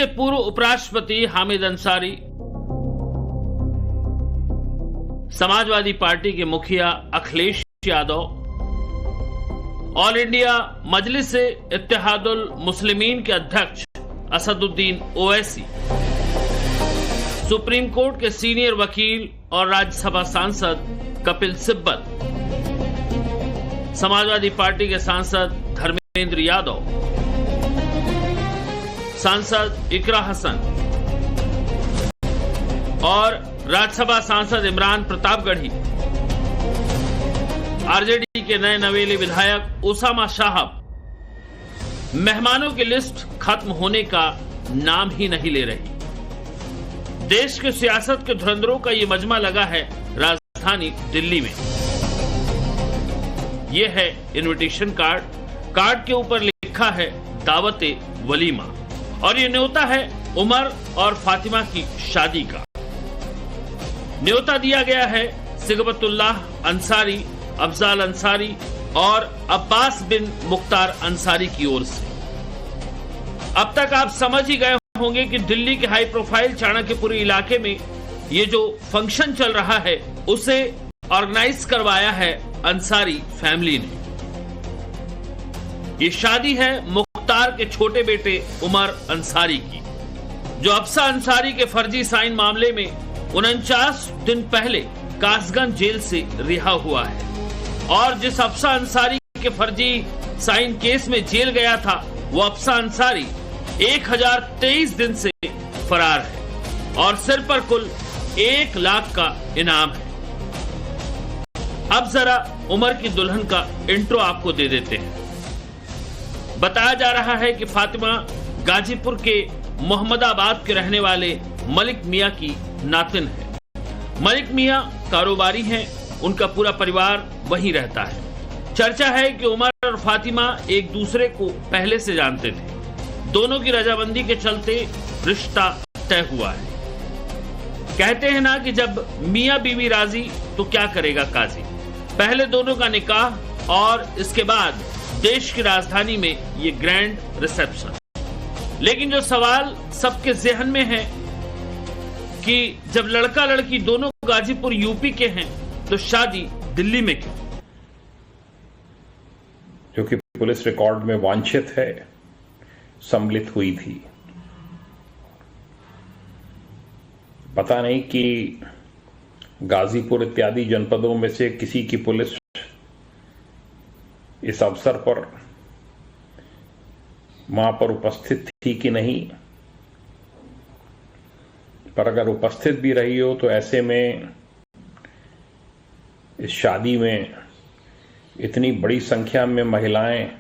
पूर्व उपराष्ट्रपति हामिद अंसारी, समाजवादी पार्टी के मुखिया अखिलेश यादव, ऑल इंडिया मजलिस इत्तेहादुल मुस्लिमीन के अध्यक्ष असदुद्दीन ओवैसी, सुप्रीम कोर्ट के सीनियर वकील और राज्यसभा सांसद कपिल सिब्बल, समाजवादी पार्टी के सांसद धर्मेंद्र यादव, सांसद इकरा हसन और राज्यसभा सांसद इमरान प्रतापगढ़ी, आरजेडी के नए नवेले विधायक उसामा साहब मेहमानों की लिस्ट खत्म होने का नाम ही नहीं ले रही। देश के सियासत के धुरंधरों का ये मजमा लगा है राजधानी दिल्ली में। ये है इनविटेशन कार्ड। कार्ड के ऊपर लिखा है दावते वलीमा और ये न्योता है उमर और फातिमा की शादी का। न्योता दिया गया है सिगबतुल्लाह अंसारी, अफजाल अंसारी और अब्बास बिन मुख्तार अंसारी की ओर से। अब तक आप समझ ही गए होंगे कि दिल्ली के हाई प्रोफाइल चाणक्यपुरी इलाके में ये जो फंक्शन चल रहा है उसे ऑर्गेनाइज करवाया है अंसारी फैमिली ने। ये शादी है मुख्तार के छोटे बेटे उमर अंसारी की, जो अफसा अंसारी के फर्जी साइन मामले में 49 दिन पहले कासगंज जेल से रिहा हुआ है और जिस अफसा अंसारी के फर्जी साइन केस में जेल गया था वो अफसा अंसारी 1023 दिन से फरार है और सिर पर कुल 1 लाख का इनाम है। अब जरा उमर की दुल्हन का इंट्रो आपको दे देते हैं। बताया जा रहा है कि फातिमा गाजीपुर के मोहम्मदाबाद के रहने वाले मलिक मियां की नातिन है। मलिक मियां कारोबारी हैं, उनका पूरा परिवार वहीं रहता है। चर्चा है कि उमर और फातिमा एक दूसरे को पहले से जानते थे। दोनों की रजामंदी के चलते रिश्ता तय हुआ है। कहते हैं ना कि जब मियां बीवी राजी तो क्या करेगा काजी। पहले दोनों का निकाह और इसके बाद देश की राजधानी में ये ग्रैंड रिसेप्शन। लेकिन जो सवाल सबके ज़हन में है कि जब लड़का लड़की दोनों गाजीपुर यूपी के हैं तो शादी दिल्ली में क्यों? जो कि पुलिस रिकॉर्ड में वांछित है, सम्मिलित हुई थी। पता नहीं कि गाजीपुर इत्यादि जनपदों में से किसी की पुलिस इस अवसर पर वहां पर उपस्थित थी कि नहीं, पर अगर उपस्थित भी रही हो तो ऐसे में इस शादी में इतनी बड़ी संख्या में महिलाएं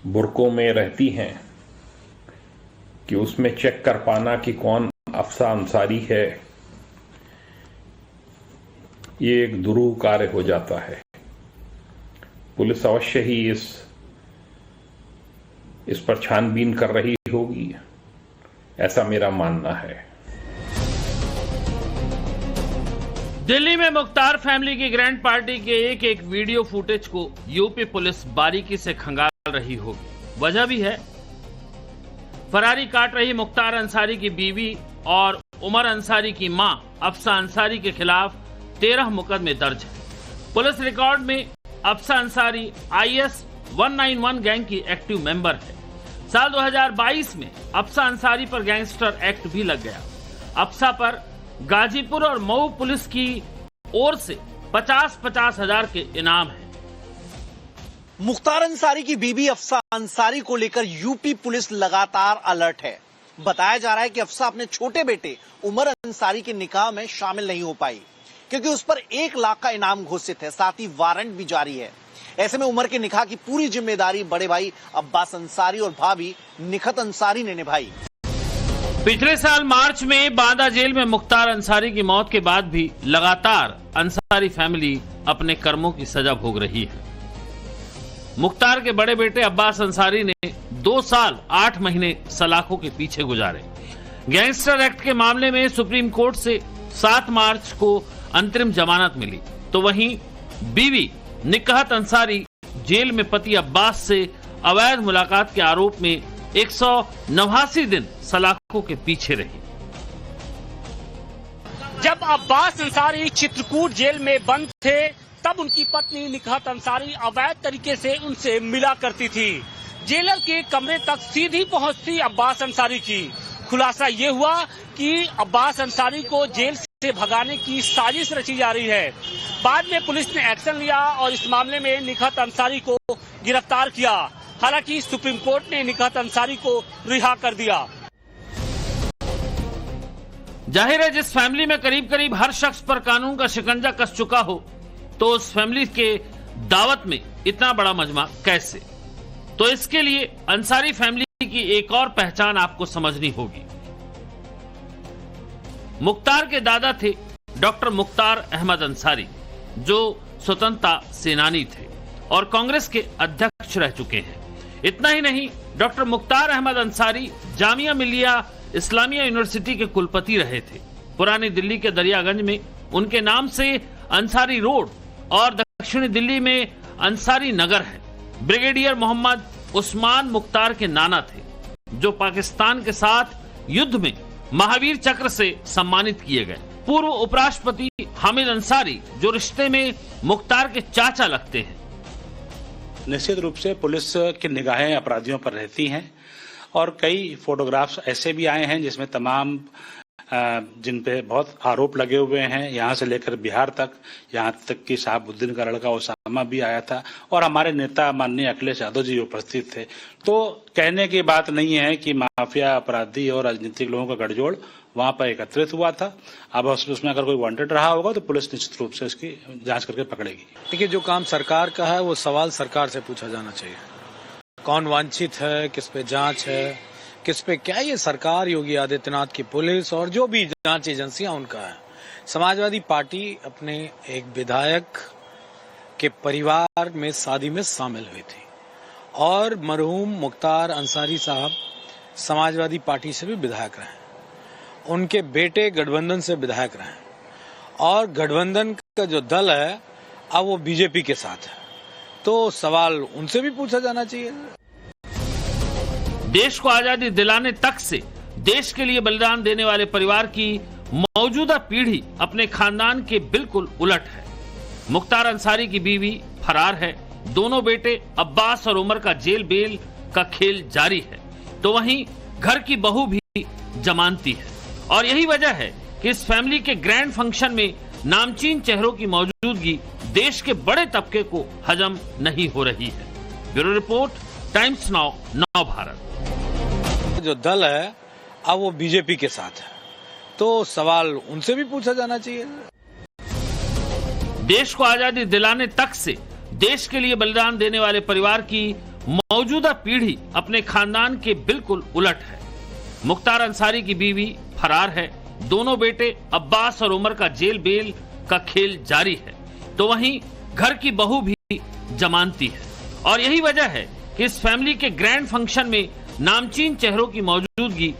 बुर्कों में रहती हैं कि उसमें चेक कर पाना कि कौन अफसा अंसारी है, ये एक दुरूह कार्य हो जाता है। पुलिस अवश्य ही इस पर छानबीन कर रही होगी, ऐसा मेरा मानना है। दिल्ली में मुख्तार फैमिली की ग्रैंड पार्टी के एक एक वीडियो फुटेज को यूपी पुलिस बारीकी से खंगाल रही होगी। वजह भी है, फरारी काट रही मुख्तार अंसारी की बीवी और उमर अंसारी की मां अफसा अंसारी के खिलाफ 13 मुकदमे दर्ज है। पुलिस रिकॉर्ड में अफसा अंसारी IS 191 गैंग की एक्टिव मेंबर है। साल 2022 में अफसा अंसारी पर गैंगस्टर एक्ट भी लग गया। अफसा पर गाजीपुर और मऊ पुलिस की ओर से 50-50 हजार के इनाम हैं। मुख्तार अंसारी की बीबी अफसा अंसारी को लेकर यूपी पुलिस लगातार अलर्ट है। बताया जा रहा है कि अफसा अपने छोटे बेटे उमर अंसारी के निकाह में शामिल नहीं हो पाई क्योंकि उस पर 1 लाख का इनाम घोषित है, साथ ही वारंट भी जारी है। ऐसे में उमर के निकाह की पूरी जिम्मेदारी बड़े भाई अब्बास अंसारी और भाभी निखत अंसारी ने निभाई। पिछले साल मार्च में बांदा जेल में मुख्तार अंसारी की मौत के बाद भी लगातार अंसारी फैमिली अपने कर्मों की सजा भोग रही है। मुख्तार के बड़े बेटे अब्बास अंसारी ने 2 साल 8 महीने सलाखों के पीछे गुजारे। गैंगस्टर एक्ट के मामले में सुप्रीम कोर्ट से 7 मार्च को अंतरिम जमानत मिली, तो वहीं बीवी निकहत अंसारी जेल में पति अब्बास से अवैध मुलाकात के आरोप में 189 दिन सलाखों के पीछे रही। जब अब्बास अंसारी चित्रकूट जेल में बंद थे, तब उनकी पत्नी निकहत अंसारी अवैध तरीके से उनसे मिला करती थी। जेलर के कमरे तक सीधी पहुंच थी अब्बास अंसारी की। खुलासा ये हुआ कि अब्बास अंसारी को जेल से भगाने की साजिश रची जा रही है। बाद में पुलिस ने एक्शन लिया और इस मामले में निकहत अंसारी को गिरफ्तार किया। हालांकि सुप्रीम कोर्ट ने निकहत अंसारी को रिहा कर दिया। जाहिर है, जिस फैमिली में करीब करीब हर शख्स पर कानून का शिकंजा कस चुका हो, तो उस फैमिली के दावत में इतना बड़ा मजमा कैसे? तो इसके लिए अंसारी फैमिली की एक और पहचान आपको समझनी होगी। मुख्तार के दादा थे डॉक्टर मुख्तार अहमद अंसारी, जो स्वतंत्रता सेनानी थे और कांग्रेस के अध्यक्ष रह चुके हैं। इतना ही नहीं, डॉक्टर मुख्तार अहमद अंसारी जामिया मिलिया इस्लामिया यूनिवर्सिटी के कुलपति रहे थे। पुरानी दिल्ली के दरियागंज में उनके नाम से अंसारी रोड और दक्षिणी दिल्ली में अंसारी नगर है। ब्रिगेडियर मोहम्मद उस्मान मुख्तार के नाना थे, जो पाकिस्तान के साथ युद्ध में महावीर चक्र से सम्मानित किए गए। पूर्व उपराष्ट्रपति हामिद अंसारी, जो रिश्ते में मुख्तार के चाचा लगते हैं। निश्चित रूप से पुलिस की निगाहें अपराधियों पर रहती हैं और कई फोटोग्राफ्स ऐसे भी आए हैं जिसमें तमाम जिन पे बहुत आरोप लगे हुए हैं, यहाँ से लेकर बिहार तक, यहाँ तक कि शहाबुद्दीन का लड़का उसामा भी आया था और हमारे नेता माननीय अखिलेश यादव जी उपस्थित थे। तो कहने की बात नहीं है कि माफिया, अपराधी और राजनीतिक लोगों का गठजोड़ वहां पर एकत्रित हुआ था। अब उसमें अगर कोई वांटेड रहा होगा तो पुलिस निश्चित रूप से इसकी जांच करके पकड़ेगी। देखिए, जो काम सरकार का है वो सवाल सरकार से पूछा जाना चाहिए। कौन वांछित है, किस पे जांच है, किस पे क्या, ये सरकार, योगी आदित्यनाथ की पुलिस और जो भी जांच एजेंसियां उनका है। समाजवादी पार्टी अपने एक विधायक के परिवार में शादी में शामिल हुई थी और मरहूम मुख्तार अंसारी साहब समाजवादी पार्टी से भी विधायक रहे। उनके बेटे गठबंधन से विधायक रहे और गठबंधन का जो दल है अब वो बीजेपी के साथ है, तो सवाल उनसे भी पूछा जाना चाहिए। देश को आजादी दिलाने तक से देश के लिए बलिदान देने वाले परिवार की मौजूदा पीढ़ी अपने खानदान के बिल्कुल उलट है। मुख्तार अंसारी की बीवी फरार है। दोनों बेटे अब्बास और उमर का जेल बेल का खेल जारी है, तो वहीं घर की बहू भी जमानती है। और यही वजह है कि इस फैमिली के ग्रैंड फंक्शन में नामचीन चेहरों की मौजूदगी देश के बड़े तबके को हजम नहीं हो रही है। ब्यूरो रिपोर्ट, टाइम्स नाउ, नव भारत। जो दल है अब वो बीजेपी के साथ है, तो सवाल उनसे भी पूछा जाना चाहिए। देश को आजादी दिलाने तक से देश के लिए बलिदान देने वाले परिवार की मौजूदा पीढ़ी अपने खानदान के बिल्कुल उलट है। मुख्तार अंसारी की बीवी फरार है। दोनों बेटे अब्बास और उमर का जेल बेल का खेल जारी है, तो वहीं घर की बहू भी जमानती है। और यही वजह है कि इस फैमिली के ग्रैंड फंक्शन में नामचीन चेहरों की मौजूदगी